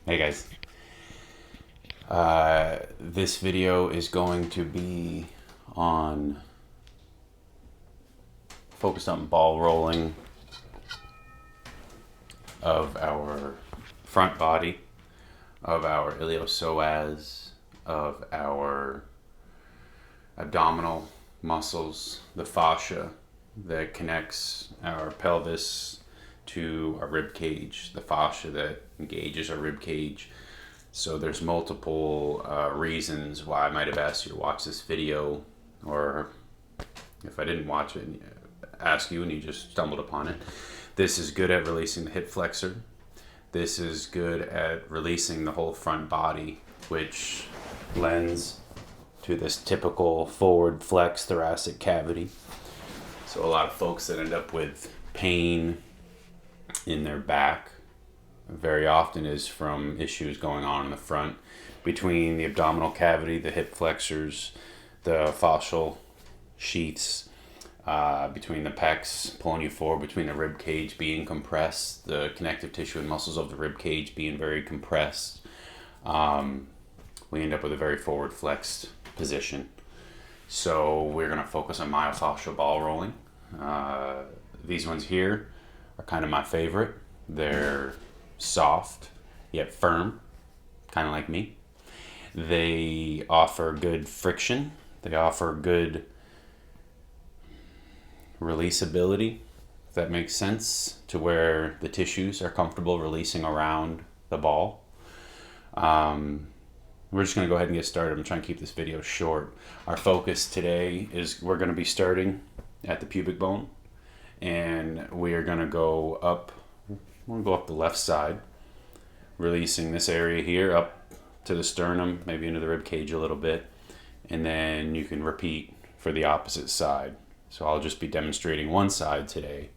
Hey guys, this video is going to be on focused on ball rolling of our front body, of our iliopsoas, of our abdominal muscles, the fascia that connects our pelvis to our rib cage, the fascia that engages our rib cage. So there's multiple reasons why I might have asked you to watch this video, or if I didn't watch it, ask you and you just stumbled upon it. This is good at releasing the hip flexor. This is good at releasing the whole front body, which lends to this typical forward flex thoracic cavity. So a lot of folks that end up with pain in their back very often is from issues going on in the front between the abdominal cavity, the hip flexors, the fascial sheaths, between the pecs pulling you forward, between the rib cage being compressed, the connective tissue and muscles of the rib cage being very compressed. We end up with a very forward flexed position. So we're going to focus on myofascial ball rolling. These ones here are kind of my favorite. They're soft yet firm, kind of like me. They offer good friction. They offer good releasability, if that makes sense, to where the tissues are comfortable releasing around the ball. We're just going to go ahead and get started. I'm trying to keep this video short. Our focus today is we're going to be starting at the pubic bone, and we are going to go up. We'll go up the left side, releasing this area here up to the sternum, maybe into the rib cage a little bit, and then you can repeat for the opposite side. So I'll just be demonstrating one side today,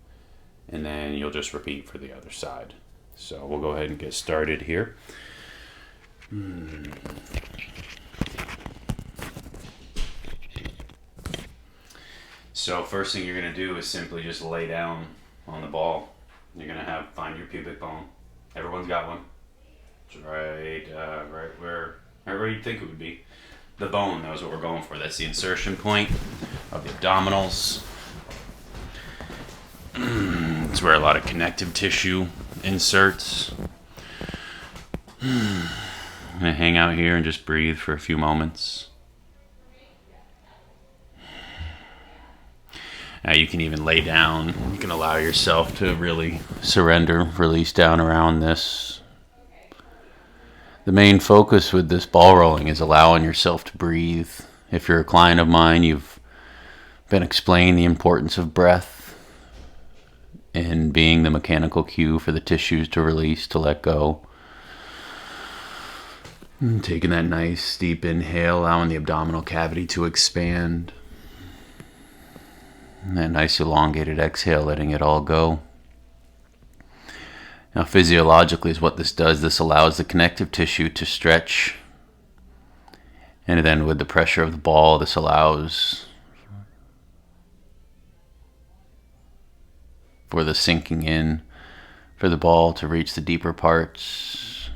and then you'll just repeat for the other side. So we'll go ahead and get started here. So first thing you're going to do is simply just lay down on the ball. You're going to find your pubic bone. Everyone's got one. It's right where you'd think it would be. The bone, that's what we're going for. That's the insertion point of the abdominals. It's where a lot of connective tissue inserts. I'm going to hang out here and just breathe for a few moments. Now you can even lay down. You can allow yourself to really surrender, release down around this. The main focus with this ball rolling is allowing yourself to breathe. If you're a client of mine, you've been explained the importance of breath and being the mechanical cue for the tissues to release, to let go. And taking that nice deep inhale, allowing the abdominal cavity to expand. And that nice elongated exhale, letting it all go. Now physiologically is what this does. This allows the connective tissue to stretch. And then with the pressure of the ball, this allows for the sinking in, for the ball to reach the deeper parts.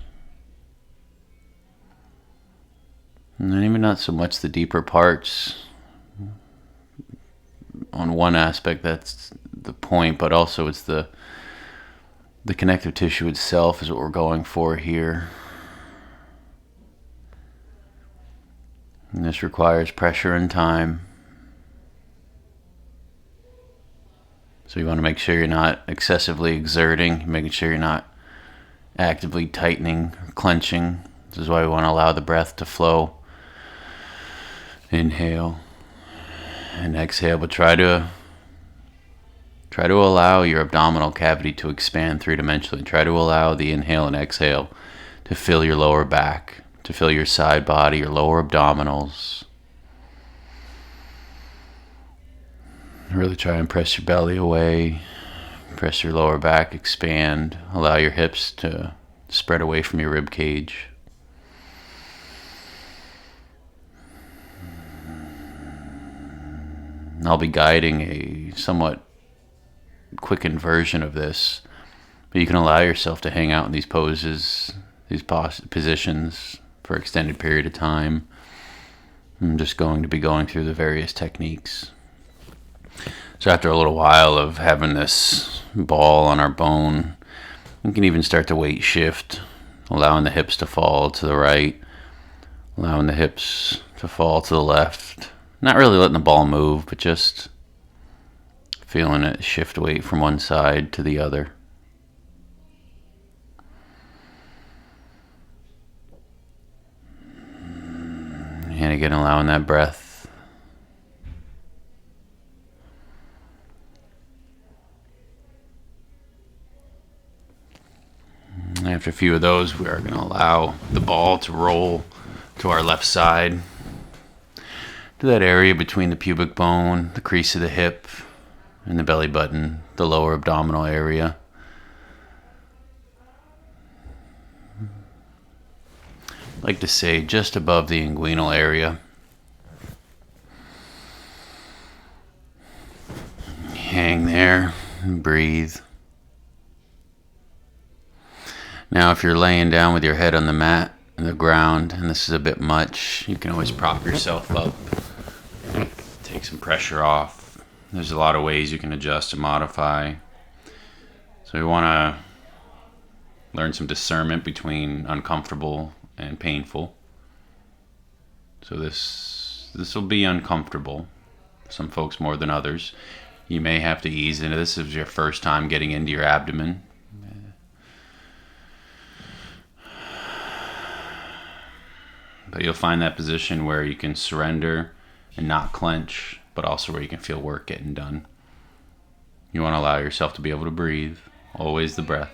And then even not so much the deeper parts. On one aspect, that's the point, but also it's the connective tissue itself is what we're going for here. And this requires pressure and time. So you want to make sure you're not excessively exerting, making sure you're not actively tightening or clenching. This is why we want to allow the breath to flow. Inhale and exhale, but try to allow your abdominal cavity to expand three-dimensionally. Try to allow the inhale and exhale to fill your lower back, to fill your side body, your lower abdominals. Really try and press your belly away, press your lower back, expand, allow your hips to spread away from your rib cage. I'll be guiding a somewhat quickened version of this, but you can allow yourself to hang out in these poses these positions for extended period of time. I'm just going to be going through the various techniques. So after a little while of having this ball on our bone, we can even start to weight shift, allowing the hips to fall to the right, allowing the hips to fall to the left. Not really letting the ball move, but just feeling it shift weight from one side to the other. And again, allowing that breath. After a few of those, we are going to allow the ball to roll to our left side, to that area between the pubic bone, the crease of the hip, and the belly button, the lower abdominal area. I like to say just above the inguinal area. Hang there and breathe. Now, if you're laying down with your head on the mat, the ground, and this is a bit much, you can always prop yourself up, take some pressure off. There's a lot of ways you can adjust and modify. So we want to learn some discernment between uncomfortable and painful. So this will be uncomfortable, some folks more than others. You may have to ease into this if it's your first time getting into your abdomen. But you'll find that position where you can surrender and not clench, but also where you can feel work getting done. You want to allow yourself to be able to breathe. Always the breath.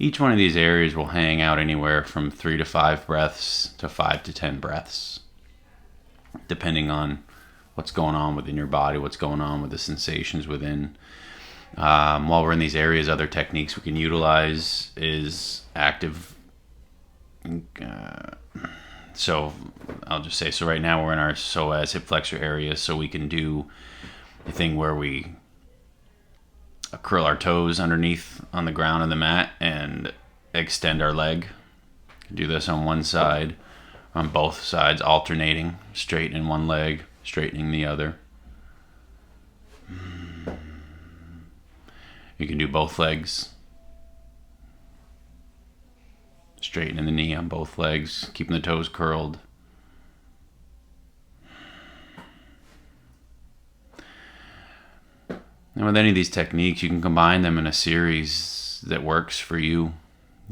Each one of these areas will hang out anywhere from 3 to 5 breaths to 5 to 10 breaths, depending on what's going on within your body, what's going on with the sensations within. While we're in these areas, other techniques we can utilize is active. So I'll just say, so right now we're in our psoas, hip flexor area, so we can do the thing where we curl our toes underneath on the ground on the mat and extend our leg. Do this on one side, on both sides, alternating, straightening one leg, straightening the other. You can do both legs, straightening the knee on both legs, keeping the toes curled. And with any of these techniques, you can combine them in a series that works for you.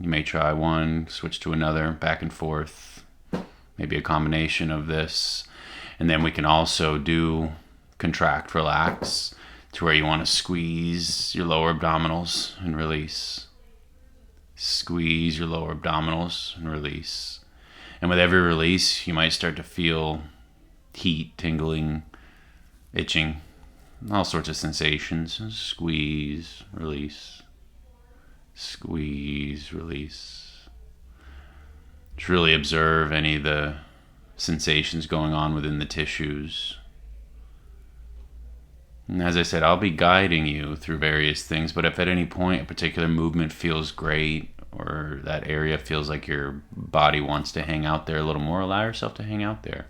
You may try one, switch to another, back and forth, maybe a combination of this. And then we can also do contract, relax, to where you want to squeeze your lower abdominals and release. Squeeze your lower abdominals and release. And with every release, you might start to feel heat, tingling, itching, all sorts of sensations. Squeeze, release. Squeeze, release. Just really observe any of the sensations going on within the tissues. And as I said, I'll be guiding you through various things, but if at any point a particular movement feels great or that area feels like your body wants to hang out there a little more, allow yourself to hang out there.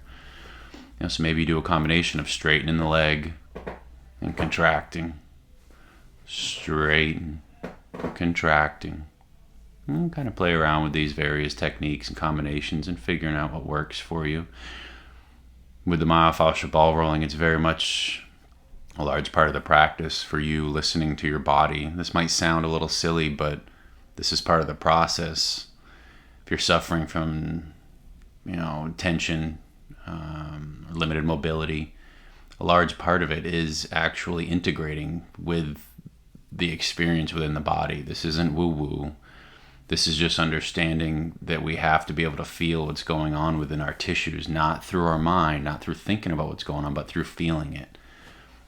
So maybe you do a combination of straightening the leg and contracting. Straighten, contracting. And kind of play around with these various techniques and combinations and figuring out what works for you. With the myofascial ball rolling, it's very much a large part of the practice for you listening to your body. This might sound a little silly, but this is part of the process. If you're suffering from, tension, limited mobility, a large part of it is actually integrating with the experience within the body. This isn't woo-woo. This is just understanding that we have to be able to feel what's going on within our tissues, not through our mind, not through thinking about what's going on, but through feeling it.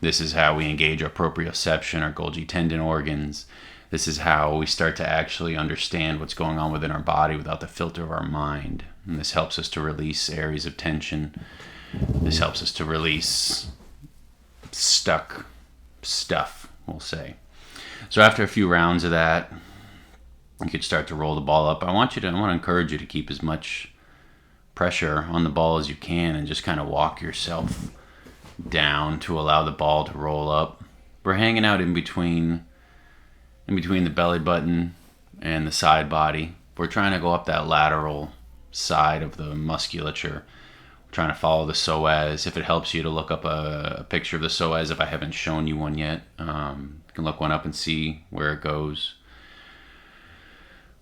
This is how we engage our proprioception, our Golgi tendon organs. This is how we start to actually understand what's going on within our body without the filter of our mind. And this helps us to release areas of tension. This helps us to release stuck stuff, we'll say. So after a few rounds of that, you could start to roll the ball up. I want to encourage you to keep as much pressure on the ball as you can and just kind of walk yourself down to allow the ball to roll up. We're hanging out in between the belly button and the side body. We're trying to go up that lateral side of the musculature. We're trying to follow the psoas. If it helps you to look up a picture of the psoas, if I haven't shown you one yet, you can look one up and see where it goes.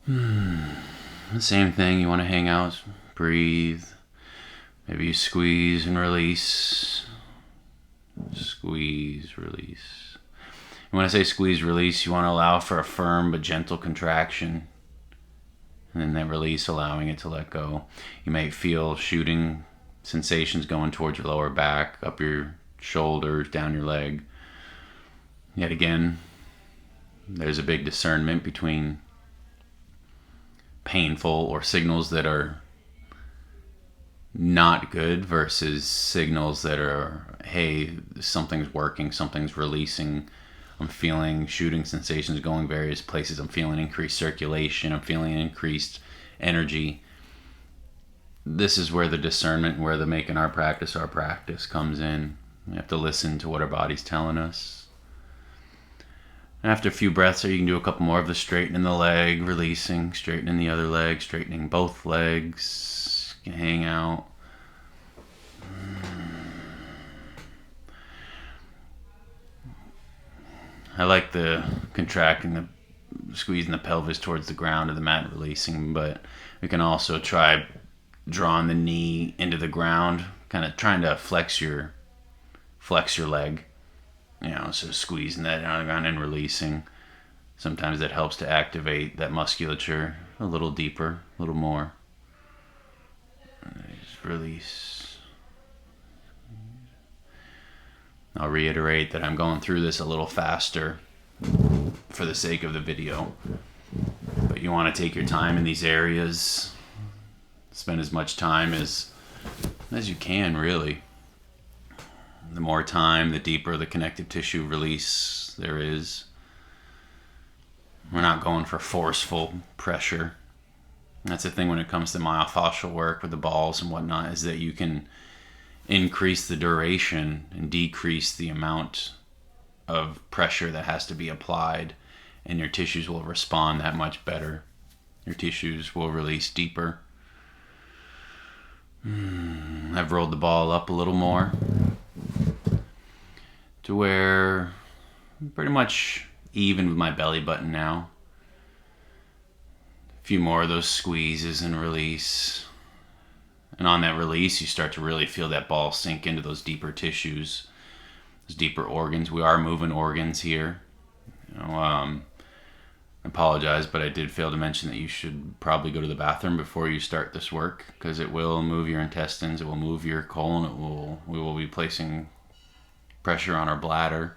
The same thing, you want to hang out, breathe. Maybe you squeeze and release. Squeeze, release. And when I say squeeze, release, you want to allow for a firm but gentle contraction. And then that release, allowing it to let go. You may feel shooting sensations going towards your lower back, up your shoulders, down your leg. Yet again, there's a big discernment between painful or signals that are not good versus signals that are, hey, something's working, something's releasing. I'm feeling shooting sensations going various places. I'm feeling increased circulation. I'm feeling increased energy. This is where the discernment, where the making our practice comes in. We have to listen to what our body's telling us. After a few breaths, you can do a couple more of the straightening the leg, releasing, straightening the other leg, straightening both legs. You can hang out. I like the contracting, squeezing the pelvis towards the ground of the mat, releasing, but we can also try drawing the knee into the ground, kind of trying to flex your leg. So squeezing that out of the ground and releasing. Sometimes that helps to activate that musculature a little deeper, a little more. Just release. I'll reiterate that I'm going through this a little faster for the sake of the video. But you want to take your time in these areas. Spend as much time as you can, really. The more time, the deeper the connective tissue release there is. We're not going for forceful pressure. That's the thing when it comes to myofascial work with the balls and whatnot, is that you can increase the duration and decrease the amount of pressure that has to be applied, and your tissues will respond that much better. Your tissues will release deeper. I've rolled the ball up a little more to where I'm pretty much even with my belly button now. A few more of those squeezes and release. And on that release, you start to really feel that ball sink into those deeper tissues, those deeper organs. We are moving organs here. I apologize, but I did fail to mention that you should probably go to the bathroom before you start this work, because it will move your intestines, it will move your colon, we will be placing pressure on our bladder.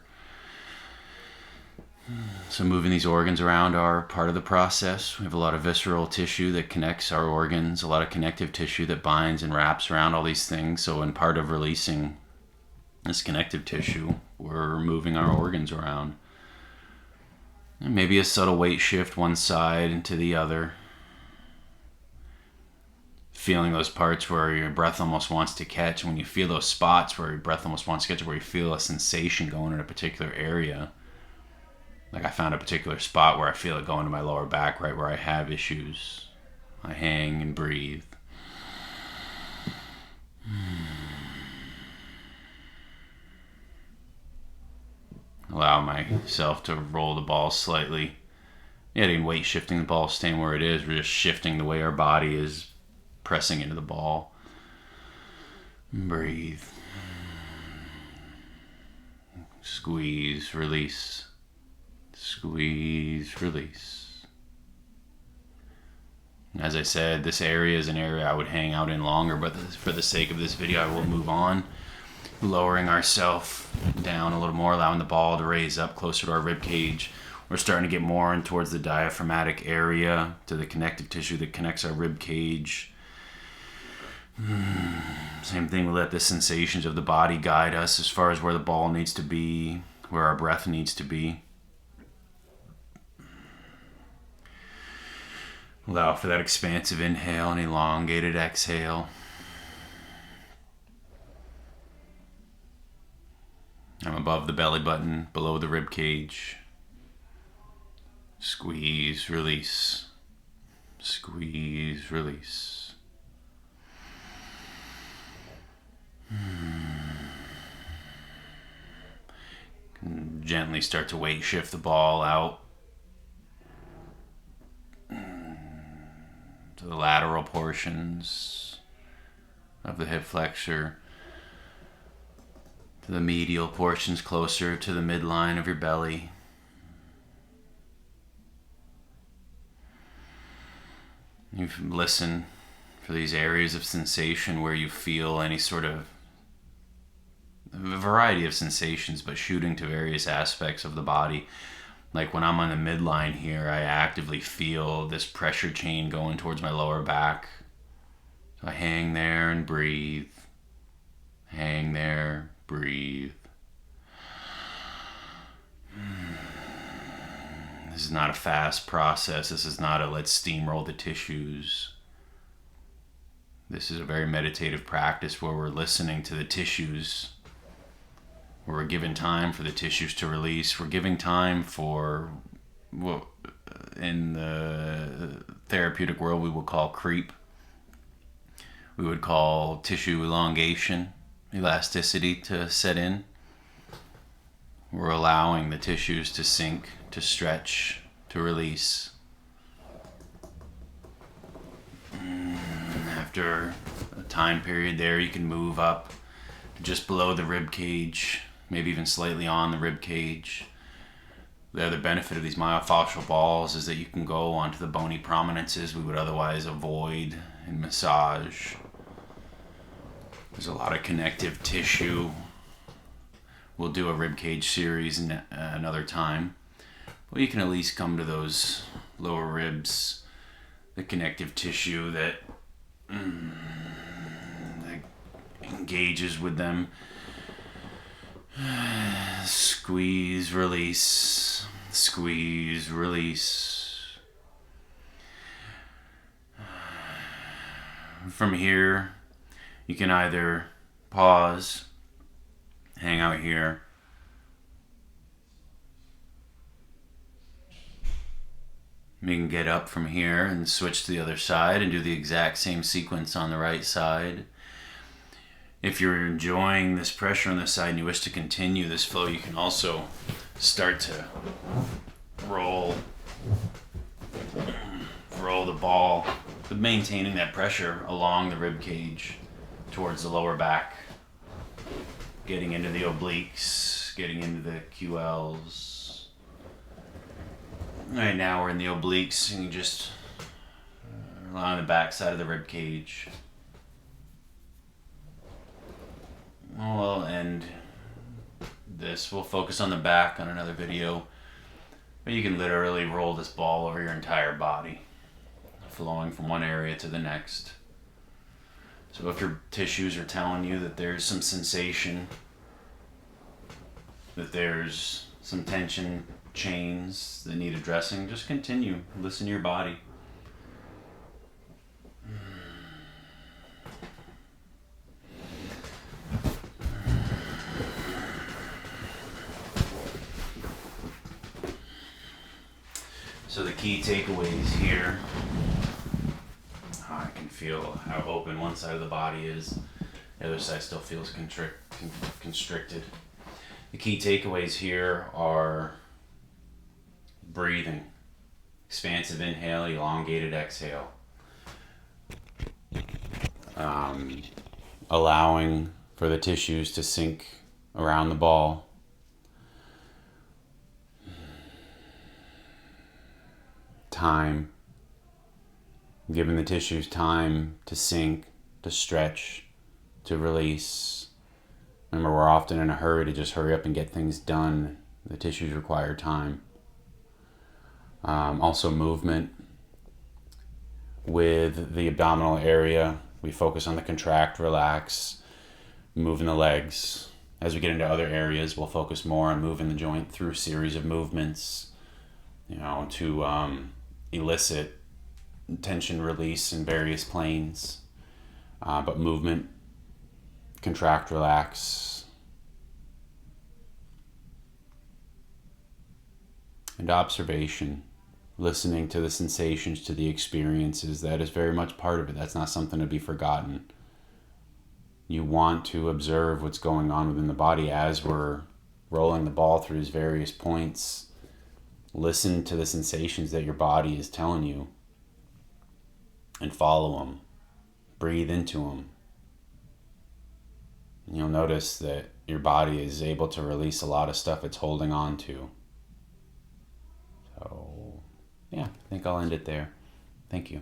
So moving these organs around are part of the process. We have a lot of visceral tissue that connects our organs, a lot of connective tissue that binds and wraps around all these things. So in part of releasing this connective tissue, we're moving our organs around. And maybe a subtle weight shift one side into the other. Feeling those parts where your breath almost wants to catch. When you feel those spots where your breath almost wants to catch, where you feel a sensation going in a particular area. Like I found a particular spot where I feel it going to my lower back, right where I have issues. I hang and breathe. Allow myself to roll the ball slightly. Again, weight shifting, the ball staying where it is. We're just shifting the way our body is pressing into the ball. Breathe. Squeeze, release. Squeeze, release. As I said, this area is an area I would hang out in longer, but for the sake of this video, I will move on. Lowering ourselves down a little more, allowing the ball to raise up closer to our rib cage. We're starting to get more in towards the diaphragmatic area, to the connective tissue that connects our rib cage. Same thing, we let the sensations of the body guide us as far as where the ball needs to be, where our breath needs to be. Allow for that expansive inhale and elongated exhale. I'm above the belly button, below the rib cage. Squeeze, release. Squeeze, release. Gently start to weight shift the ball out to the lateral portions of the hip flexor, to the medial portions closer to the midline of your belly. You listen for these areas of sensation where you feel any sort of a variety of sensations, but shooting to various aspects of the body. Like when I'm on the midline here, I actively feel this pressure chain going towards my lower back. So I hang there and breathe. Hang there, breathe. This is not a fast process. This is not a let's steamroll the tissues. This is a very meditative practice where we're listening to the tissues, where we're giving time for the tissues to release. We're giving time for what in the therapeutic world we would call creep. We would call tissue elongation, elasticity to set in. We're allowing the tissues to sink, to stretch, to release. After a time period there, you can move up to just below the rib cage, maybe even slightly on the rib cage. The other benefit of these myofascial balls is that you can go onto the bony prominences we would otherwise avoid in massage. There's a lot of connective tissue. We'll do a rib cage series another time. Well, you can at least come to those lower ribs, the connective tissue that engages with them. Squeeze, release. Squeeze, release. From here, you can either pause, hang out here, you can get up from here and switch to the other side and do the exact same sequence on the right side. If you're enjoying this pressure on this side and you wish to continue this flow, you can also start to roll the ball, but maintaining that pressure along the rib cage towards the lower back, getting into the obliques, getting into the QLs. Right now we're in the obliques, and you just along the back side of the rib cage. We'll end this. We'll focus on the back on another video. But you can literally roll this ball over your entire body, flowing from one area to the next. So if your tissues are telling you that there's some sensation, that there's some tension chains that need addressing, just continue. Listen to your body. So the key takeaways here, I can feel how open one side of the body is, the other side still feels constricted. The key takeaways here are breathing, expansive inhale, elongated exhale, allowing for the tissues to sink around the ball, time, giving the tissues time to sink, to stretch, to release. Remember, we're often in a hurry to just hurry up and get things done. The tissues require time. Also movement. With the abdominal area, we focus on the contract, relax, moving the legs As we get into other areas, we'll focus more on moving the joint through a series of movements, to elicit tension release in various planes. But movement, contract, relax, and observation, listening to the sensations, to the experiences, that is very much part of it. That's not something to be forgotten. You want to observe what's going on within the body as we're rolling the ball through these various points. Listen to the sensations that your body is telling you and follow them. Breathe into them. And you'll notice that your body is able to release a lot of stuff it's holding on to. So, yeah, I think I'll end it there. Thank you.